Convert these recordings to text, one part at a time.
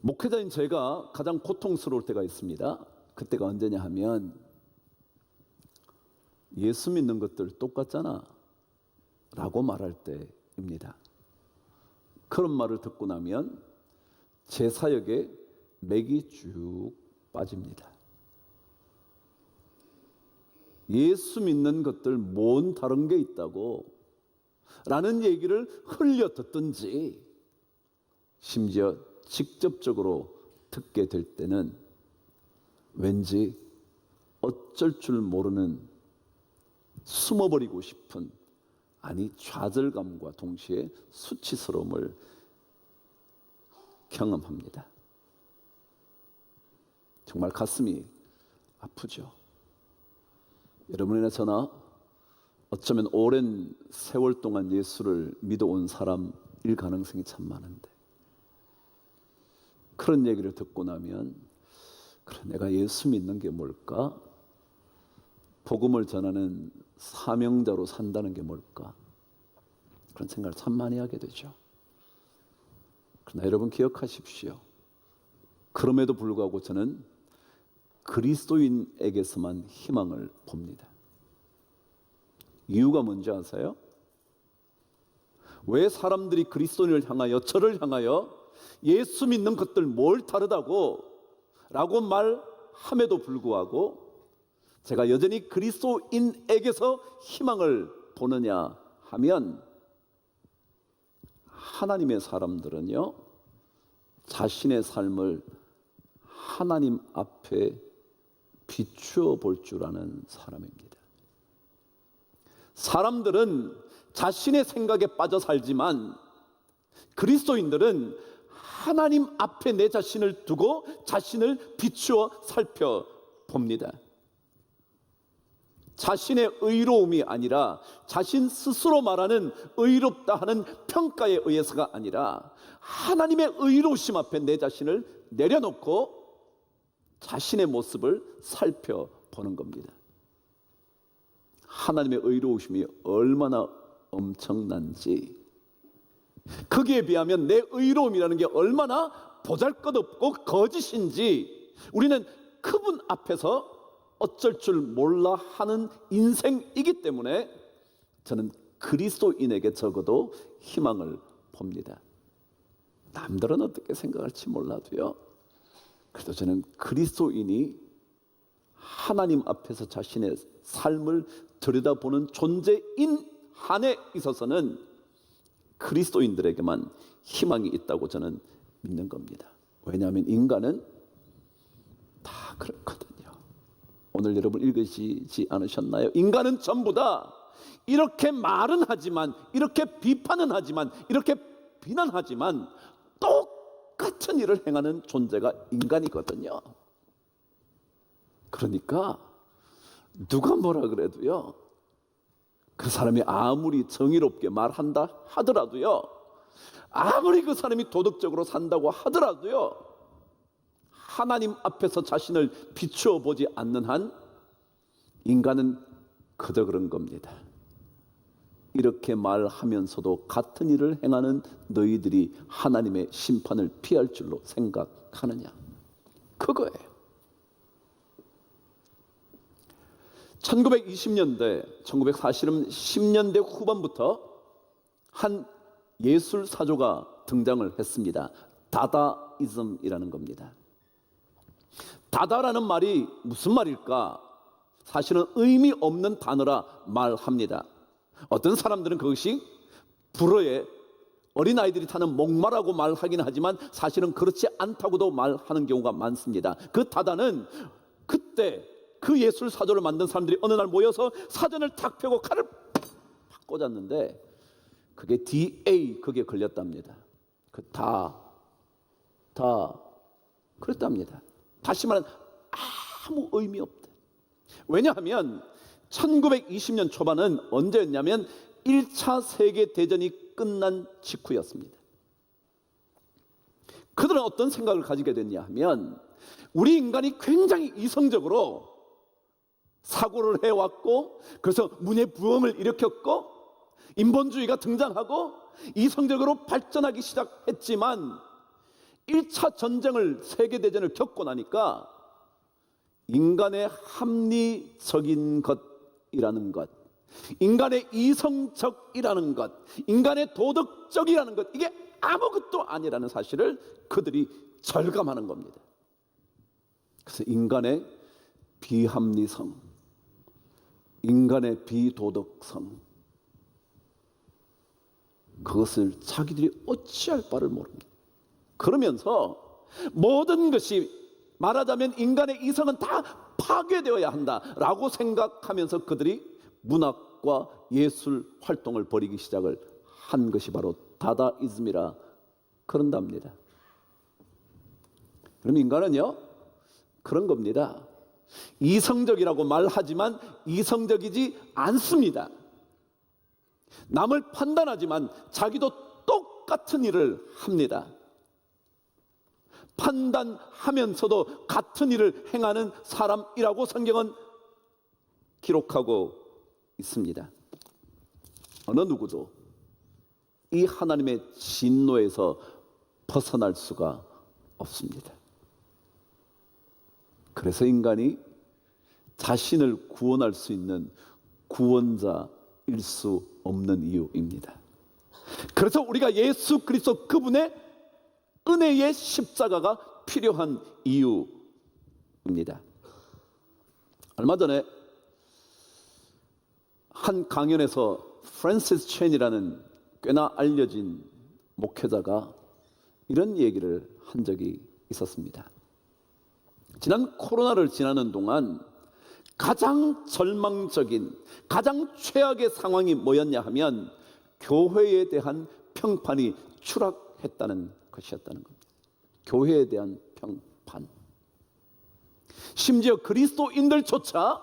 목회자인 제가 가장 고통스러울 때가 있습니다. 그때가 언제냐 하면 예수 믿는 것들 똑같잖아 라고 말할 때입니다. 그런 말을 듣고 나면 제 사역에 맥이 쭉 빠집니다. 예수 믿는 것들 뭔 다른 게 있다고 라는 얘기를 흘려 듣든지 심지어 직접적으로 듣게 될 때는 왠지 어쩔 줄 모르는 숨어버리고 싶은, 아니 좌절감과 동시에 수치스러움을 경험합니다. 정말 가슴이 아프죠. 여러분이나 저나 어쩌면 오랜 세월 동안 예수를 믿어온 사람일 가능성이 참 많은데, 그런 얘기를 듣고 나면 그래, 내가 예수 믿는 게 뭘까? 복음을 전하는 사명자로 산다는 게 뭘까? 그런 생각을 참 많이 하게 되죠. 그러나 여러분 기억하십시오. 그럼에도 불구하고 저는 그리스도인에게서만 희망을 봅니다. 이유가 뭔지 아세요? 왜 사람들이 그리스도인을 향하여, 저를 향하여 예수 믿는 것들 뭘 다르다고 라고 말함에도 불구하고 제가 여전히 그리스도인에게서 희망을 보느냐 하면, 하나님의 사람들은요 자신의 삶을 하나님 앞에 비추어 볼 줄 아는 사람입니다. 사람들은 자신의 생각에 빠져 살지만 그리스도인들은 하나님 앞에 내 자신을 두고 자신을 비추어 살펴봅니다. 자신의 의로움이 아니라 자신 스스로 말하는 의롭다 하는 평가에 의해서가 아니라 하나님의 의로우심 앞에 내 자신을 내려놓고 자신의 모습을 살펴보는 겁니다. 하나님의 의로우심이 얼마나 엄청난지, 거기에 비하면 내 의로움이라는 게 얼마나 보잘것없고 거짓인지 우리는 그분 앞에서 어쩔 줄 몰라 하는 인생이기 때문에 저는 그리스도인에게 적어도 희망을 봅니다. 남들은 어떻게 생각할지 몰라도요, 그래도 저는 그리스도인이 하나님 앞에서 자신의 삶을 들여다보는 존재인 한에 있어서는 그리스도인들에게만 희망이 있다고 저는 믿는 겁니다. 왜냐하면 인간은 다 그렇거든요. 오늘 여러분 읽으시지 않으셨나요? 인간은 전부 다 이렇게 말은 하지만, 이렇게 비판은 하지만, 이렇게 비난하지만 똑같은 일을 행하는 존재가 인간이거든요. 그러니까 누가 뭐라 그래도요, 그 사람이 아무리 정의롭게 말한다 하더라도요, 아무리 그 사람이 도덕적으로 산다고 하더라도요, 하나님 앞에서 자신을 비추어 보지 않는 한 인간은 그저 그런 겁니다. 이렇게 말하면서도 같은 일을 행하는 너희들이 하나님의 심판을 피할 줄로 생각하느냐, 그거예요. 1920년대, 1940년대 후반부터 한 예술 사조가 등장을 했습니다. 다다이즘이라는 겁니다. 다다라는 말이 무슨 말일까? 사실은 의미 없는 단어라 말합니다. 어떤 사람들은 그것이 불어의 어린아이들이 타는 목마라고 말하긴 하지만 사실은 그렇지 않다고도 말하는 경우가 많습니다. 그 다다는 그때 그 예술 사조를 만든 사람들이 어느 날 모여서 사전을 탁 펴고 칼을 팍 꽂았는데 그게 DA, 그게 걸렸답니다. 그 그랬답니다. 다시 말하면 아무 의미 없다. 왜냐하면 1920년 초반은 언제였냐면 1차 세계대전이 끝난 직후였습니다. 그들은 어떤 생각을 가지게 됐냐 하면, 우리 인간이 굉장히 이성적으로 사고를 해왔고, 그래서 문해부흥을 일으켰고 인본주의가 등장하고 이성적으로 발전하기 시작했지만 1차 전쟁을, 세계대전을 겪고 나니까 인간의 합리적인 것이라는 것, 인간의 이성적이라는 것, 인간의 도덕적이라는 것, 이게 아무것도 아니라는 사실을 그들이 절감하는 겁니다. 그래서 인간의 비합리성, 인간의 비도덕성, 그것을 자기들이 어찌할 바를 모릅니다. 그러면서 모든 것이, 말하자면 인간의 이성은 다 파괴되어야 한다라고 생각하면서 그들이 문학과 예술 활동을 벌이기 시작을 한 것이 바로 다다이즘이라 그런답니다. 그럼 인간은요, 그런 겁니다. 이성적이라고 말하지만 이성적이지 않습니다. 남을 판단하지만 자기도 똑같은 일을 합니다. 판단하면서도 같은 일을 행하는 사람이라고 성경은 기록하고 있습니다. 어느 누구도 이 하나님의 진노에서 벗어날 수가 없습니다. 그래서 인간이 자신을 구원할 수 있는 구원자일 수 없는 이유입니다. 그래서 우리가 예수 그리스도 그분의 은혜의 십자가가 필요한 이유입니다. 얼마 전에 한 강연에서 프랜시스 첸이라는 꽤나 알려진 목회자가 이런 얘기를 한 적이 있었습니다. 지난 코로나를 지나는 동안 가장 절망적인, 가장 최악의 상황이 뭐였냐 하면 교회에 대한 평판이 추락했다는 것이었다는 겁니다. 교회에 대한 평판. 심지어 그리스도인들조차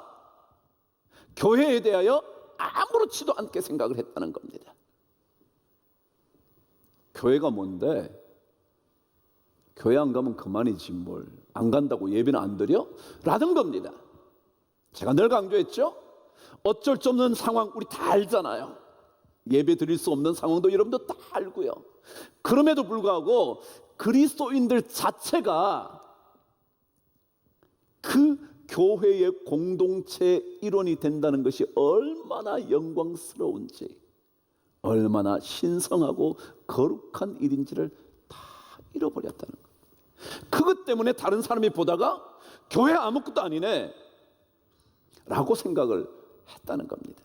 교회에 대하여 아무렇지도 않게 생각을 했다는 겁니다. 교회가 뭔데? 교회 안 가면 그만이지 뭘. 안 간다고 예배는 안 드려? 라는 겁니다. 제가 늘 강조했죠? 어쩔 수 없는 상황 우리 다 알잖아요. 예배 드릴 수 없는 상황도 여러분도 다 알고요. 그럼에도 불구하고 그리스도인들 자체가 그 교회의 공동체 일원이 된다는 것이 얼마나 영광스러운지, 얼마나 신성하고 거룩한 일인지를 다 잃어버렸다는 거예요. 그것 때문에 다른 사람이 보다가 교회 아무것도 아니네 라고 생각을 했다는 겁니다.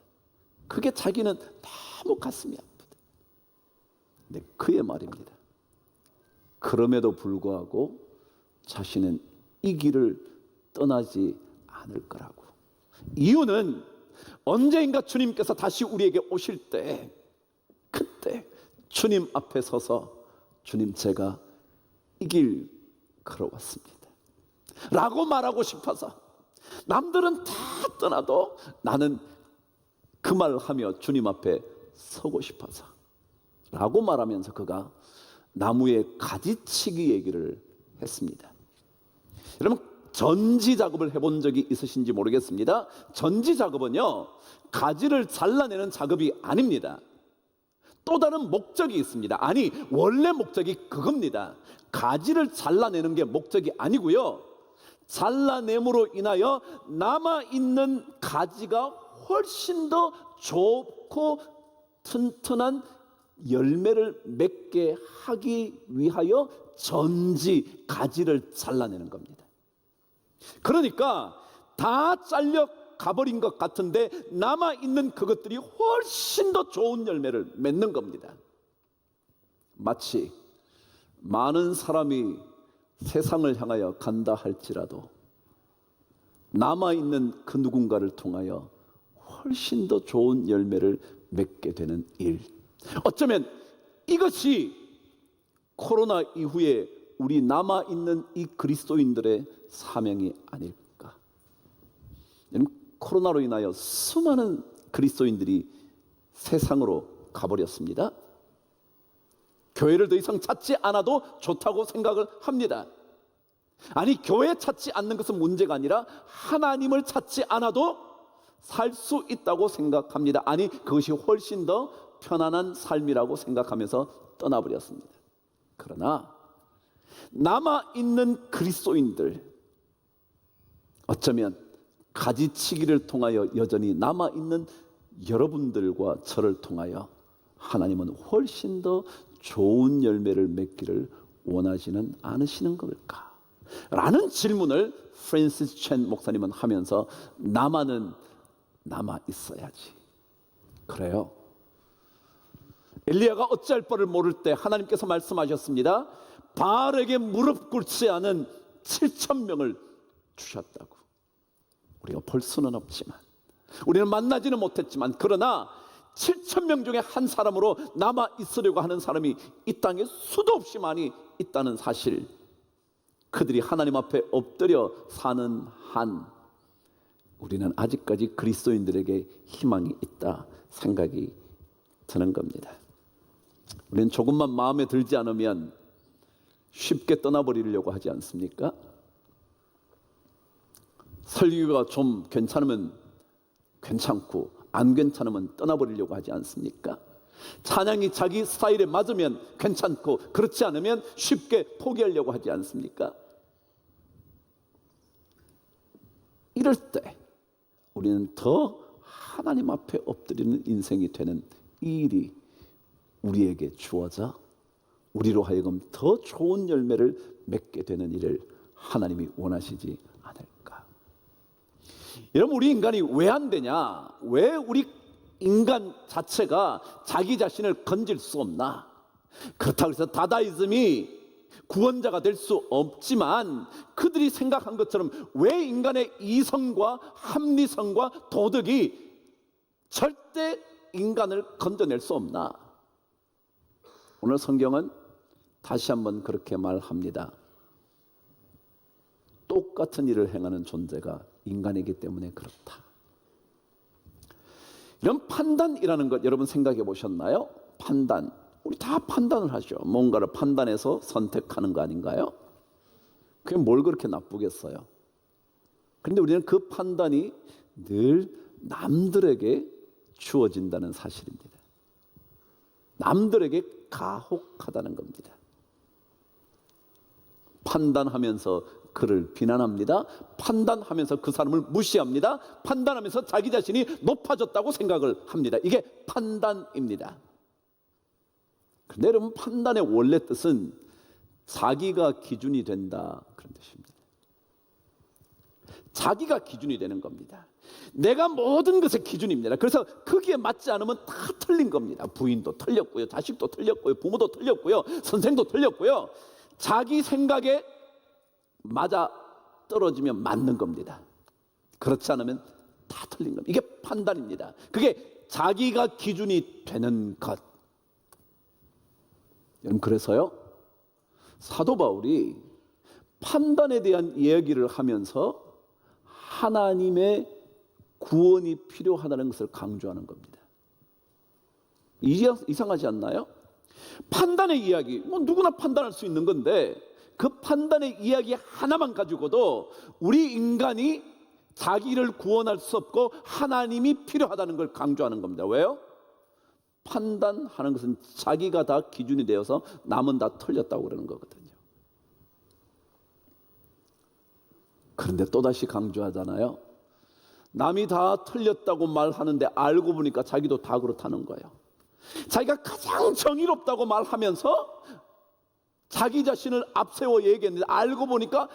그게 자기는 너무 가슴이 아프다. 근데 그의 말입니다. 그럼에도 불구하고 자신은 이 길을 떠나지 않을 거라고. 이유는 언제인가 주님께서 다시 우리에게 오실 때, 그때 주님 앞에 서서 주님, 제가 이 길 걸어왔습니다 라고 말하고 싶어서, 남들은 다 떠나도 나는 그 말을 하며 주님 앞에 서고 싶어서 라고 말하면서 그가 나무에 가지치기 얘기를 했습니다. 여러분, 전지 작업을 해본 적이 있으신지 모르겠습니다. 전지 작업은요, 가지를 잘라내는 작업이 아닙니다. 또 다른 목적이 있습니다. 아니, 원래 목적이 그겁니다. 가지를 잘라내는 게 목적이 아니고요, 잘라냄으로 인하여 남아있는 가지가 훨씬 더 좋고 튼튼한 열매를 맺게 하기 위하여 전지 가지를 잘라내는 겁니다. 그러니까 다 잘려 가버린 것 같은데 남아있는 그것들이 훨씬 더 좋은 열매를 맺는 겁니다. 마치 많은 사람이 세상을 향하여 간다 할지라도 남아있는 그 누군가를 통하여 훨씬 더 좋은 열매를 맺게 되는 일. 어쩌면 이것이 코로나 이후에 우리 남아있는 이 그리스도인들의 사명이 아닐까. 코로나로 인하여 수많은 그리스도인들이 세상으로 가버렸습니다. 교회를 더 이상 찾지 않아도 좋다고 생각을 합니다. 아니, 교회 찾지 않는 것은 문제가 아니라 하나님을 찾지 않아도 살 수 있다고 생각합니다. 아니, 그것이 훨씬 더 편안한 삶이라고 생각하면서 떠나버렸습니다. 그러나 남아있는 그리스도인들, 어쩌면 가지치기를 통하여 여전히 남아있는 여러분들과 저를 통하여 하나님은 훨씬 더 좋은 열매를 맺기를 원하지는 않으시는 걸까? 라는 질문을 프랜시스 첸 목사님은 하면서 남아는 남아 있어야지. 그래요. 엘리야가 어찌할 바를 모를 때 하나님께서 말씀하셨습니다. 바알에게 무릎 꿇지 않은 7,000명을 주셨다고. 우리가 볼 수는 없지만, 우리는 만나지는 못했지만, 그러나 7,000명 중에 한 사람으로 남아 있으려고 하는 사람이 이 땅에 수도 없이 많이 있다는 사실, 그들이 하나님 앞에 엎드려 사는 한 우리는 아직까지 그리스도인들에게 희망이 있다 생각이 드는 겁니다. 우리는 조금만 마음에 들지 않으면 쉽게 떠나버리려고 하지 않습니까? 설교가 좀 괜찮으면 괜찮고 안 괜찮으면 떠나버리려고 하지 않습니까? 찬양이 자기 스타일에 맞으면 괜찮고 그렇지 않으면 쉽게 포기하려고 하지 않습니까? 이럴 때 우리는 더 하나님 앞에 엎드리는 인생이 되는 이 일이 우리에게 주어져 우리로 하여금 더 좋은 열매를 맺게 되는 일을 하나님이 원하시지 않을까? 여러분, 우리 인간이 왜 안 되냐? 왜 우리 인간 자체가 자기 자신을 건질 수 없나? 그렇다고 해서 다다이즘이 구원자가 될 수 없지만 그들이 생각한 것처럼 왜 인간의 이성과 합리성과 도덕이 절대 인간을 건져낼 수 없나? 오늘 성경은 다시 한번 그렇게 말합니다. 똑같은 일을 행하는 존재가 인간이기 때문에 그렇다. 이런 판단이라는 것 여러분 생각해 보셨나요? 판단. 우리 다 판단을 하죠. 뭔가를 판단해서 선택하는 거 아닌가요? 그게 뭘 그렇게 나쁘겠어요? 그런데 우리는 그 판단이 늘 남들에게 주어진다는 사실입니다. 남들에게 가혹하다는 겁니다. 판단하면서 그를 비난합니다. 판단하면서 그 사람을 무시합니다. 판단하면서 자기 자신이 높아졌다고 생각을 합니다. 이게 판단입니다. 그런데 여러분, 판단의 원래 뜻은 자기가 기준이 된다, 그런 뜻입니다. 자기가 기준이 되는 겁니다. 내가 모든 것의 기준입니다. 그래서 거기에 맞지 않으면 다 틀린 겁니다. 부인도 틀렸고요, 자식도 틀렸고요, 부모도 틀렸고요, 선생도 틀렸고요. 자기 생각에 맞아 떨어지면 맞는 겁니다. 그렇지 않으면 다 틀린 겁니다. 이게 판단입니다. 그게 자기가 기준이 되는 것. 여러분, 그래서요, 사도 바울이 판단에 대한 이야기를 하면서 하나님의 구원이 필요하다는 것을 강조하는 겁니다. 이상하지 않나요? 판단의 이야기, 누구나 판단할 수 있는 건데 그 판단의 이야기 하나만 가지고도 우리 인간이 자기를 구원할 수 없고 하나님이 필요하다는 걸 강조하는 겁니다. 왜요? 판단하는 것은 자기가 다 기준이 되어서 남은 다 틀렸다고 그러는 거거든요. 그런데 또다시 강조하잖아요. 남이 다 틀렸다고 말하는데 알고 보니까 자기도 다 그렇다는 거예요. 자기가 가장 정의롭다고 말하면서 자기 자신을 앞세워 얘기했는데 알고 보니까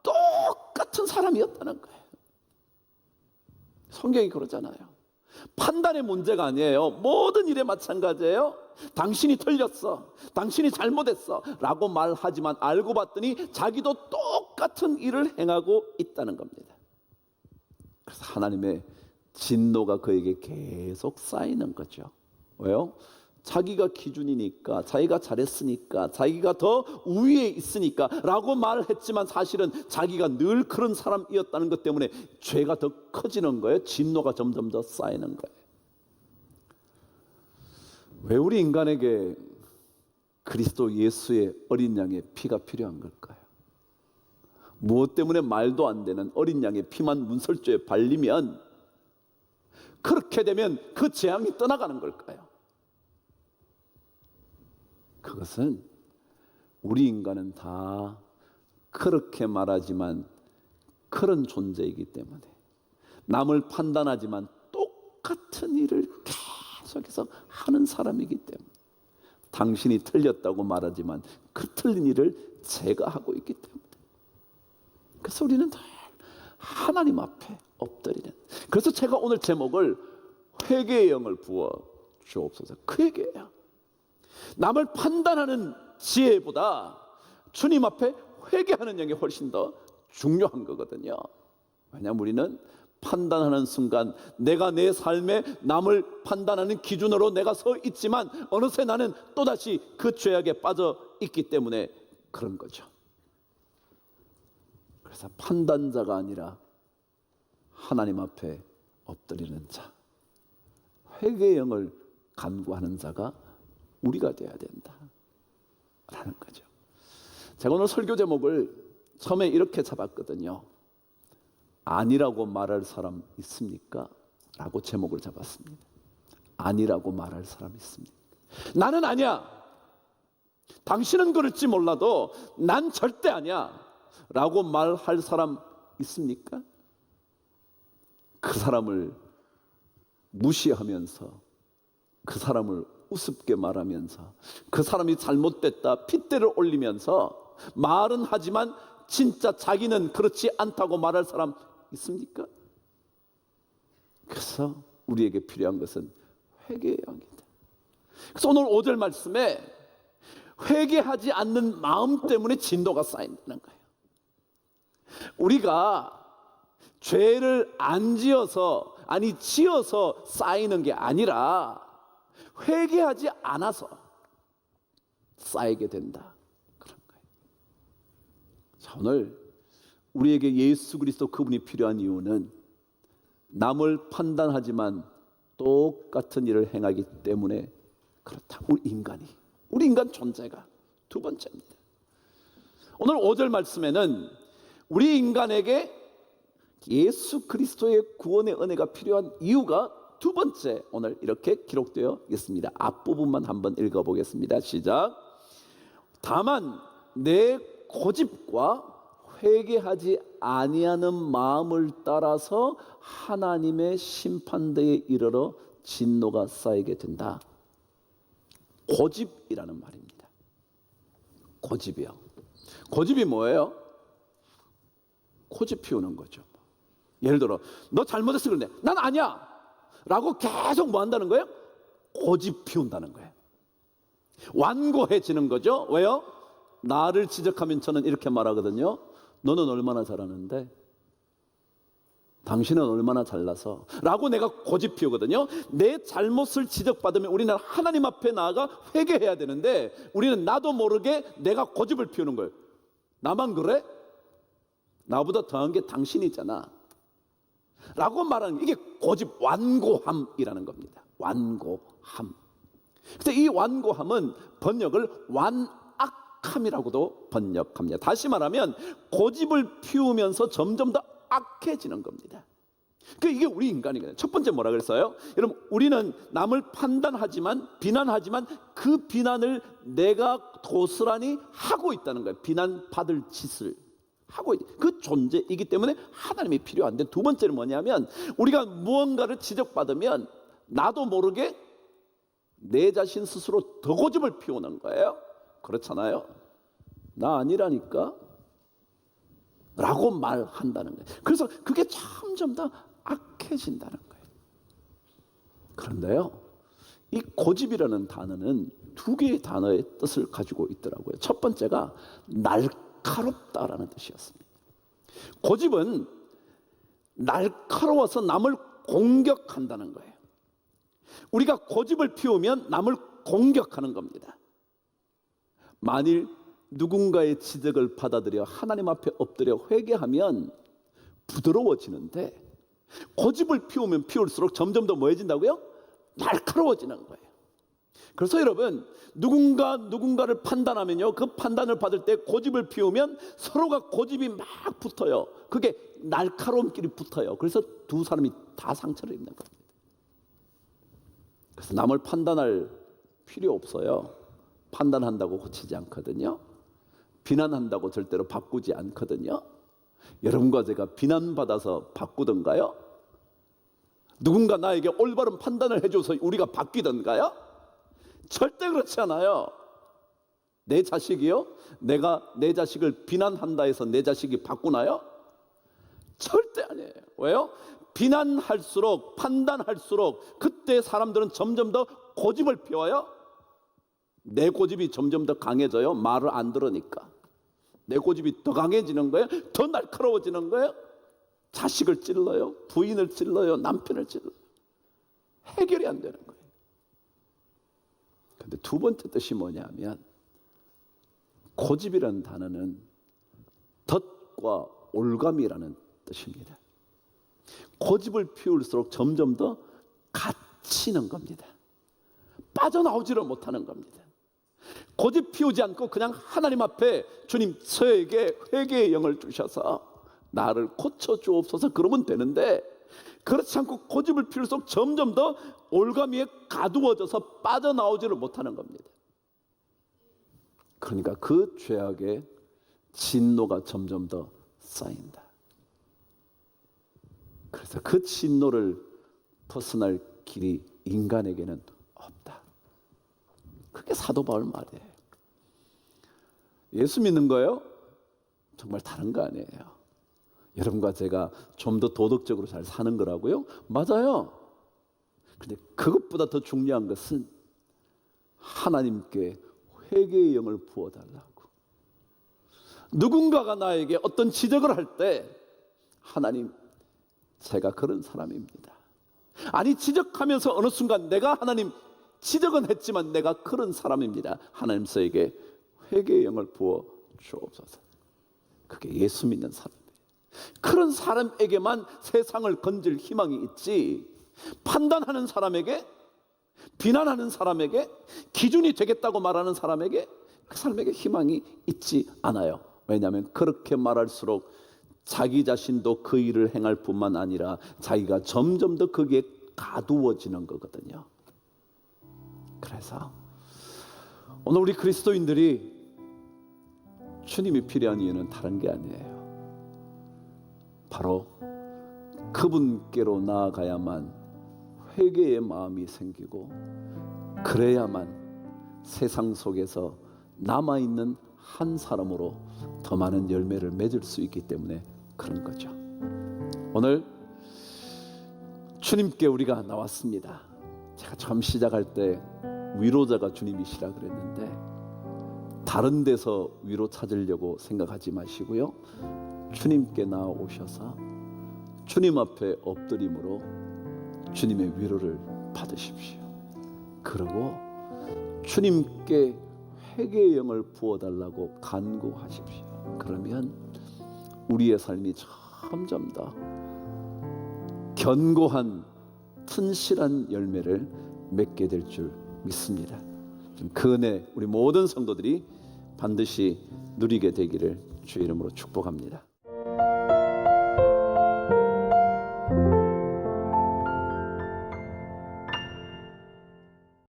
똑같은 사람이었다는 거예요. 성경이 그러잖아요. 판단의 문제가 아니에요. 모든 일에 마찬가지예요. 당신이 틀렸어, 당신이 잘못했어 라고 말하지만 알고 봤더니 자기도 똑같은 일을 행하고 있다는 겁니다. 그래서 하나님의 진노가 그에게 계속 쌓이는 거죠. 왜요? 자기가 기준이니까, 자기가 잘했으니까, 자기가 더 우위에 있으니까 라고 말을 했지만 사실은 자기가 늘 그런 사람이었다는 것 때문에 죄가 더 커지는 거예요. 진노가 점점 더 쌓이는 거예요. 왜 우리 인간에게 그리스도 예수의 어린 양의 피가 필요한 걸까요? 무엇 때문에 말도 안 되는 어린 양의 피만 문설주에 발리면 그렇게 되면 그 재앙이 떠나가는 걸까요? 그것은 우리 인간은 다 그렇게 말하지만 그런 존재이기 때문에 남을 판단하지만 똑같은 일을 계속해서 하는 사람이기 때문에 당신이 틀렸다고 말하지만 그 틀린 일을 제가 하고 있기 때문에 그래서 우리는 다 하나님 앞에 엎드리는. 그래서 제가 오늘 제목을 회개의 영을 부어 주옵소서. 그 얘기예요. 남을 판단하는 지혜보다 주님 앞에 회개하는 영이 훨씬 더 중요한 거거든요. 왜냐하면 우리는 판단하는 순간 내가 내 삶에 남을 판단하는 기준으로 내가 서 있지만 어느새 나는 또다시 그 죄악에 빠져 있기 때문에 그런 거죠. 그래서 판단자가 아니라 하나님 앞에 엎드리는 자, 회개의 영을 간구하는 자가 우리가 되어야 된다라는 거죠. 제가 오늘 설교 제목을 처음에 이렇게 잡았거든요. 아니라고 말할 사람 있습니까? 라고 제목을 잡았습니다. 아니라고 말할 사람 있습니까? 나는 아니야. 당신은 그럴지 몰라도 난 절대 아니야. 라고 말할 사람 있습니까? 그 사람을 무시하면서 그 사람을 우습게 말하면서 그 사람이 잘못됐다 핏대를 올리면서 말은 하지만 진짜 자기는 그렇지 않다고 말할 사람 있습니까? 그래서 우리에게 필요한 것은 회개의 영이다. 그래서 오늘 5절 말씀에 회개하지 않는 마음 때문에 진노가 쌓인다는 거예요. 우리가 죄를 안 지어서 지어서 쌓이는 게 아니라 회개하지 않아서 쌓이게 된다. 그런 거예요. 자, 오늘 우리에게 예수 그리스도 그분이 필요한 이유는 남을 판단하지만 똑같은 일을 행하기 때문에 그렇다. 우리 인간 존재가 두 번째입니다. 오늘 5절 말씀에는 우리 인간에게 예수 그리스도의 구원의 은혜가 필요한 이유가 두 번째 오늘 이렇게 기록되어 있습니다. 앞부분만 한번 읽어보겠습니다. 시작. 다만 내 고집과 회개하지 아니하는 마음을 따라서 하나님의 심판대에 이르러 진노가 쌓이게 된다. 고집이라는 말입니다. 고집이요. 고집이 뭐예요? 고집 피우는 거죠. 예를 들어 너 잘못했어 그런데 난 아니야 라고 계속 뭐 한다는 거예요? 고집 피운다는 거예요. 완고해지는 거죠. 왜요? 나를 지적하면 저는 이렇게 말하거든요. 너는 얼마나 잘하는데 당신은 얼마나 잘나서 라고 내가 고집 피우거든요. 내 잘못을 지적받으면 우리는 하나님 앞에 나아가 회개해야 되는데 우리는 나도 모르게 내가 고집을 피우는 거예요. 나만 그래? 나보다 더한 게 당신이잖아 라고 말하는 이게 고집, 완고함이라는 겁니다. 완고함. 그래서 이 완고함은 번역을 완악함이라고도 번역합니다. 다시 말하면 고집을 피우면서 점점 더 악해지는 겁니다. 그러니까 이게 우리 인간이거든요. 첫 번째 뭐라 그랬어요? 여러분, 우리는 남을 판단하지만 비난하지만 그 비난을 내가 고스란히 하고 있다는 거예요. 비난받을 짓을 하고 있는 그 존재이기 때문에 하나님이 필요한데, 두 번째는 뭐냐면 우리가 무언가를 지적받으면 나도 모르게 내 자신 스스로 더 고집을 피우는 거예요. 그렇잖아요. 나 아니라니까 라고 말한다는 거예요. 그래서 그게 점점 더 악해진다는 거예요. 그런데요, 이 고집이라는 단어는 두 개의 단어의 뜻을 가지고 있더라고요. 첫 번째가 날카롭다라는 뜻이었습니다. 고집은 날카로워서 남을 공격한다는 거예요. 우리가 고집을 피우면 남을 공격하는 겁니다. 만일 누군가의 지적을 받아들여 하나님 앞에 엎드려 회개하면 부드러워지는데, 고집을 피우면 피울수록 점점 더 뭐해진다고요? 날카로워지는 거예요. 그래서 여러분, 누군가를 판단하면요, 그 판단을 받을 때 고집을 피우면 서로가 고집이 막 붙어요. 그게 날카로움끼리 붙어요. 그래서 두 사람이 다 상처를 입는 겁니다. 그래서 남을 판단할 필요 없어요. 판단한다고 고치지 않거든요. 비난한다고 절대로 바꾸지 않거든요. 여러분과 제가 비난받아서 바꾸던가요? 누군가 나에게 올바른 판단을 해줘서 우리가 바뀌던가요? 절대 그렇지 않아요. 내 자식이요? 내가 내 자식을 비난한다 해서 내 자식이 바꾸나요? 절대 아니에요. 왜요? 비난할수록, 판단할수록 그때 사람들은 점점 더 고집을 피워요. 내 고집이 점점 더 강해져요. 말을 안 들으니까. 내 고집이 더 강해지는 거예요. 더 날카로워지는 거예요. 자식을 찔러요. 부인을 찔러요. 남편을 찔러요. 해결이 안 되는 거예요. 근데 두 번째 뜻이 뭐냐면, 고집이라는 단어는 덫과 올감이라는 뜻입니다. 고집을 피울수록 점점 더 갇히는 겁니다. 빠져나오지를 못하는 겁니다. 고집 피우지 않고 그냥 하나님 앞에 주님 저에게 회개의 영을 주셔서 나를 고쳐주옵소서 그러면 되는데, 그렇지 않고 고집을 피울수록 점점 더 올가미에 가두어져서 빠져나오지를 못하는 겁니다. 그러니까 그 죄악의 진노가 점점 더 쌓인다. 그래서 그 진노를 벗어날 길이 인간에게는 없다. 그게 사도 바울 말이에요. 예수 믿는 거요? 정말 다른 거 아니에요. 여러분과 제가 좀 더 도덕적으로 잘 사는 거라고요? 맞아요. 근데 그것보다 더 중요한 것은 하나님께 회개의 영을 부어달라고. 누군가가 나에게 어떤 지적을 할 때, 하나님, 제가 그런 사람입니다. 아니, 지적하면서 어느 순간 내가 하나님 지적은 했지만 내가 그런 사람입니다. 하나님 저에게 회개의 영을 부어 주옵소서. 그게 예수 믿는 사람이에요. 그런 사람에게만 세상을 건질 희망이 있지, 판단하는 사람에게, 비난하는 사람에게, 기준이 되겠다고 말하는 사람에게, 그 사람에게 희망이 있지 않아요. 왜냐하면 그렇게 말할수록 자기 자신도 그 일을 행할 뿐만 아니라 자기가 점점 더 거기에 가두어지는 거거든요. 그래서 오늘 우리 그리스도인들이 주님이 필요한 이유는 다른 게 아니에요. 바로 그분께로 나아가야만 회개의 마음이 생기고, 그래야만 세상 속에서 남아있는 한 사람으로 더 많은 열매를 맺을 수 있기 때문에 그런 거죠. 오늘 주님께 우리가 나왔습니다. 제가 처음 시작할 때 위로자가 주님이시라 그랬는데, 다른 데서 위로 찾으려고 생각하지 마시고요, 주님께 나오셔서 주님 앞에 엎드림으로 주님의 위로를 받으십시오. 그리고 주님께 회개의 영을 부어달라고 간구하십시오. 그러면 우리의 삶이 점점 더 견고한 튼실한 열매를 맺게 될 줄 믿습니다. 그 은혜 우리 모든 성도들이 반드시 누리게 되기를 주의 이름으로 축복합니다.